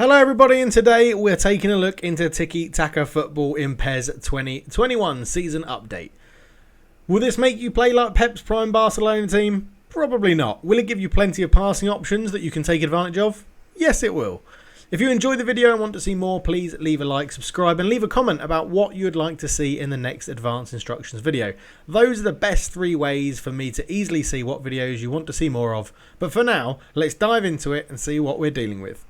Hello everybody, and today we're taking a look into Tiki-Taka football in PES 2021 season update. Will this make you play like Pep's prime Barcelona team? Probably not. Will it give you plenty of passing options that you can take advantage of? Yes, it will. If you enjoyed the video and want to see more, please leave a like, subscribe and leave a comment about what you would like to see in the next advanced instructions video. Those are the best 3 ways for me to easily see what videos you want to see more of. But for now, let's dive into it and see what we're dealing with.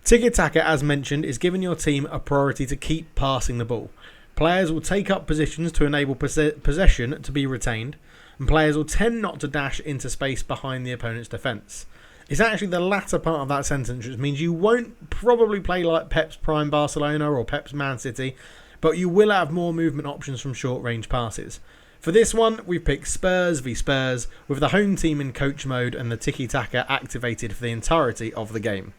Tiki-Taka, as mentioned, is giving your team a priority to keep passing the ball. Players will take up positions to enable possession to be retained, and players will tend not to dash into space behind the opponent's defence. It's actually the latter part of that sentence, which means you won't probably play like Pep's prime Barcelona or Pep's Man City, but you will have more movement options from short-range passes. For this one, we've picked Spurs v Spurs, with the home team in coach mode and the Tiki-Taka activated for the entirety of the game.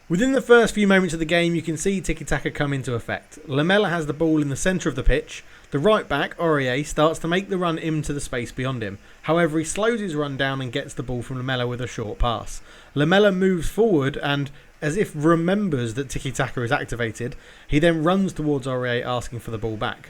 Within the first few moments of the game, you can see Tiki-Taka come into effect. Lamela has the ball in the centre of the pitch. The right back, Aurier, starts to make the run into the space beyond him. However, he slows his run down and gets the ball from Lamela with a short pass. Lamela moves forward and, as if remembers that Tiki-Taka is activated, he then runs towards Aurier asking for the ball back.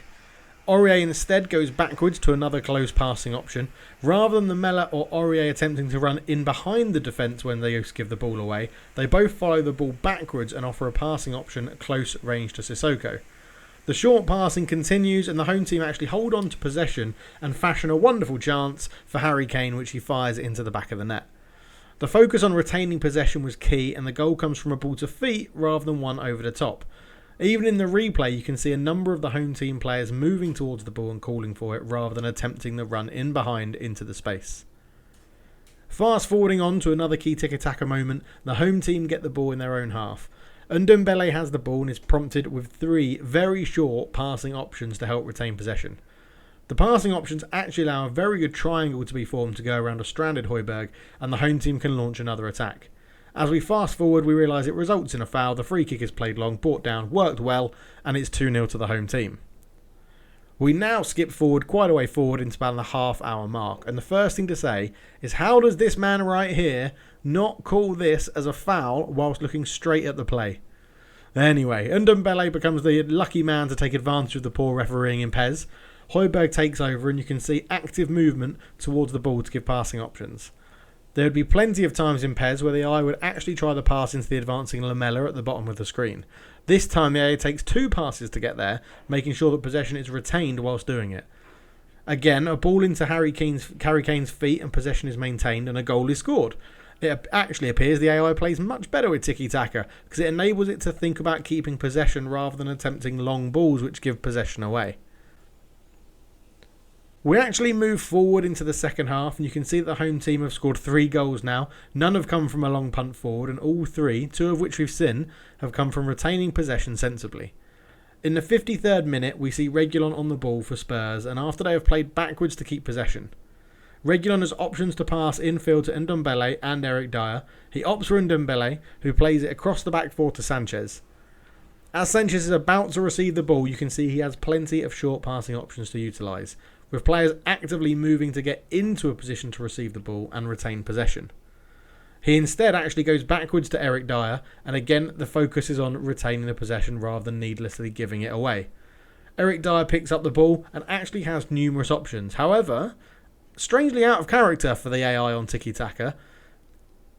Aurier instead goes backwards to another close passing option. Rather than Lamela or Aurier attempting to run in behind the defence when they give the ball away, they both follow the ball backwards and offer a passing option at close range to Sissoko. The short passing continues and the home team actually hold on to possession and fashion a wonderful chance for Harry Kane, which he fires into the back of the net. The focus on retaining possession was key, and the goal comes from a ball to feet rather than one over the top. Even in the replay, you can see a number of the home team players moving towards the ball and calling for it rather than attempting the run in behind into the space. Fast forwarding on to another key Tiki-Taka moment, the home team get the ball in their own half. Ndombele has the ball and is prompted with 3 very short passing options to help retain possession. The passing options actually allow a very good triangle to be formed to go around a stranded Højbjerg, and the home team can launch another attack. As we fast forward, we realise it results in a foul. The free kick is played long, brought down, worked well, and it's 2-0 to the home team. We now skip forward quite a way forward into about the half-hour mark, and the first thing to say is, how does this man right here not call this as a foul whilst looking straight at the play? Anyway, Ndombele becomes the lucky man to take advantage of the poor refereeing in PES. Højbjerg takes over, and you can see active movement towards the ball to give passing options. There would be plenty of times in PES where the eye would actually try the pass into the advancing Lamela at the bottom of the screen. This time the eye takes 2 passes to get there, making sure that possession is retained whilst doing it. Again, a ball into Harry Kane's feet and possession is maintained and a goal is scored. It actually appears the AI plays much better with Tiki-Taka because it enables it to think about keeping possession rather than attempting long balls which give possession away. We actually move forward into the second half, and you can see that the home team have scored 3 goals now. None have come from a long punt forward, and all 3, 2 of which we've seen, have come from retaining possession sensibly. In the 53rd minute, we see Reguilon on the ball for Spurs, and after they have played backwards to keep possession. Reguilon has options to pass infield to Ndombele and Eric Dyer. He opts for Ndombele, who plays it across the back 4 to Sanchez. As Sanchez is about to receive the ball, you can see he has plenty of short passing options to utilise, with players actively moving to get into a position to receive the ball and retain possession. He instead actually goes backwards to Eric Dyer, and again the focus is on retaining the possession rather than needlessly giving it away. Eric Dyer picks up the ball and actually has numerous options. However, strangely out of character for the AI on Tiki-Taka,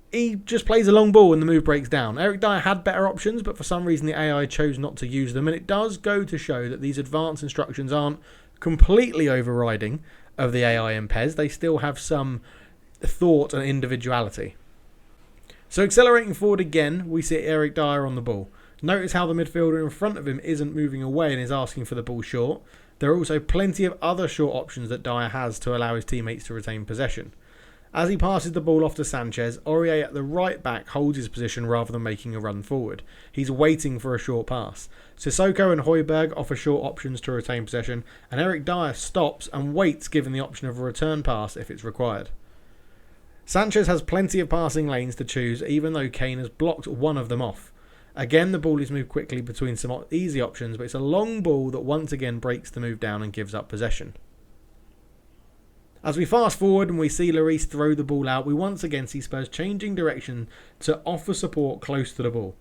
he just plays a long ball and the move breaks down. Eric Dyer had better options, but for some reason the AI chose not to use them, and it does go to show that these advanced instructions aren't completely overriding of the AI in PES. They still have some thought and individuality. So accelerating forward again, we see Eric Dyer on the ball. Notice how the midfielder in front of him isn't moving away and is asking for the ball short. There are also plenty of other short options that Dyer has to allow his teammates to retain possession. As he passes the ball off to Sanchez, Aurier at the right back holds his position rather than making a run forward. He's waiting for a short pass. Sissoko and Højbjerg offer short options to retain possession, and Eric Dyer stops and waits, given the option of a return pass if it's required. Sanchez has plenty of passing lanes to choose, even though Kane has blocked one of them off. Again, the ball is moved quickly between some easy options, but it's a long ball that once again breaks the move down and gives up possession. As we fast forward and we see Lloris throw the ball out, we once again see Spurs changing direction to offer support close to the ball.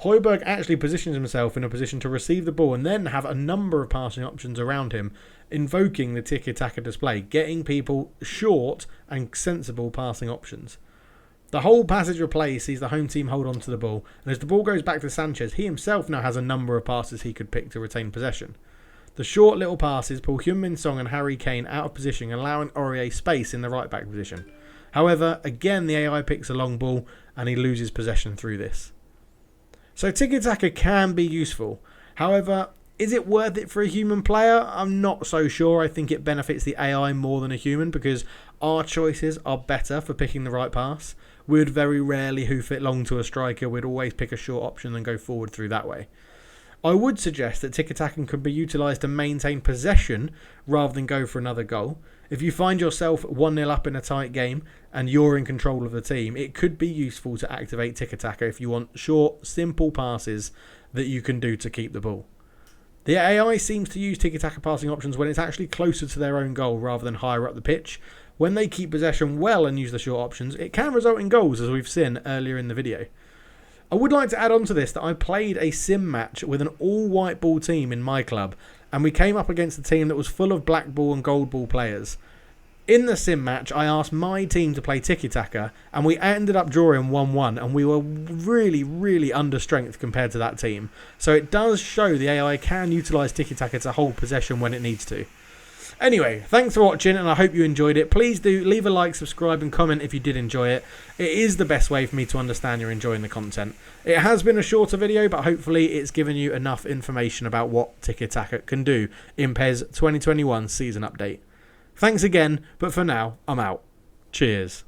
Højbjerg actually positions himself in a position to receive the ball and then have a number of passing options around him, invoking the Tiki-Taka display, getting people short and sensible passing options. The whole passage of play sees the home team hold on to the ball, and as the ball goes back to Sanchez, he himself now has a number of passes he could pick to retain possession. The short little passes pull Heung-min Son and Harry Kane out of position, allowing Aurier space in the right-back position. However, again the AI picks a long ball, and he loses possession through this. So Tiki-Taka can be useful. However, is it worth it for a human player? I'm not so sure. I think it benefits the AI more than a human because our choices are better for picking the right pass. We'd very rarely hoof it long to a striker. We'd always pick a short option and go forward through that way. I would suggest that Tiki-Taka can be utilised to maintain possession rather than go for another goal. If you find yourself 1-0 up in a tight game and you're in control of the team, it could be useful to activate Tiki-Taka if you want short, simple passes that you can do to keep the ball. The AI seems to use Tiki-Taka passing options when it's actually closer to their own goal rather than higher up the pitch. When they keep possession well and use the short options, it can result in goals, as we've seen earlier in the video. I would like to add on to this that I played a sim match with an all-white ball team in my club, and we came up against a team that was full of black ball and gold ball players. In the sim match, I asked my team to play Tiki-Taka, and we ended up drawing 1-1, and we were really, really under strength compared to that team. So it does show the AI can utilise Tiki-Taka to hold possession when it needs to. Anyway, thanks for watching, and I hope you enjoyed it. Please do leave a like, subscribe and comment if you did enjoy it. It is the best way for me to understand you're enjoying the content. It has been a shorter video, but hopefully it's given you enough information about what Tiki-Taka can do in PES 2021 season update. Thanks again, but for now, I'm out. Cheers.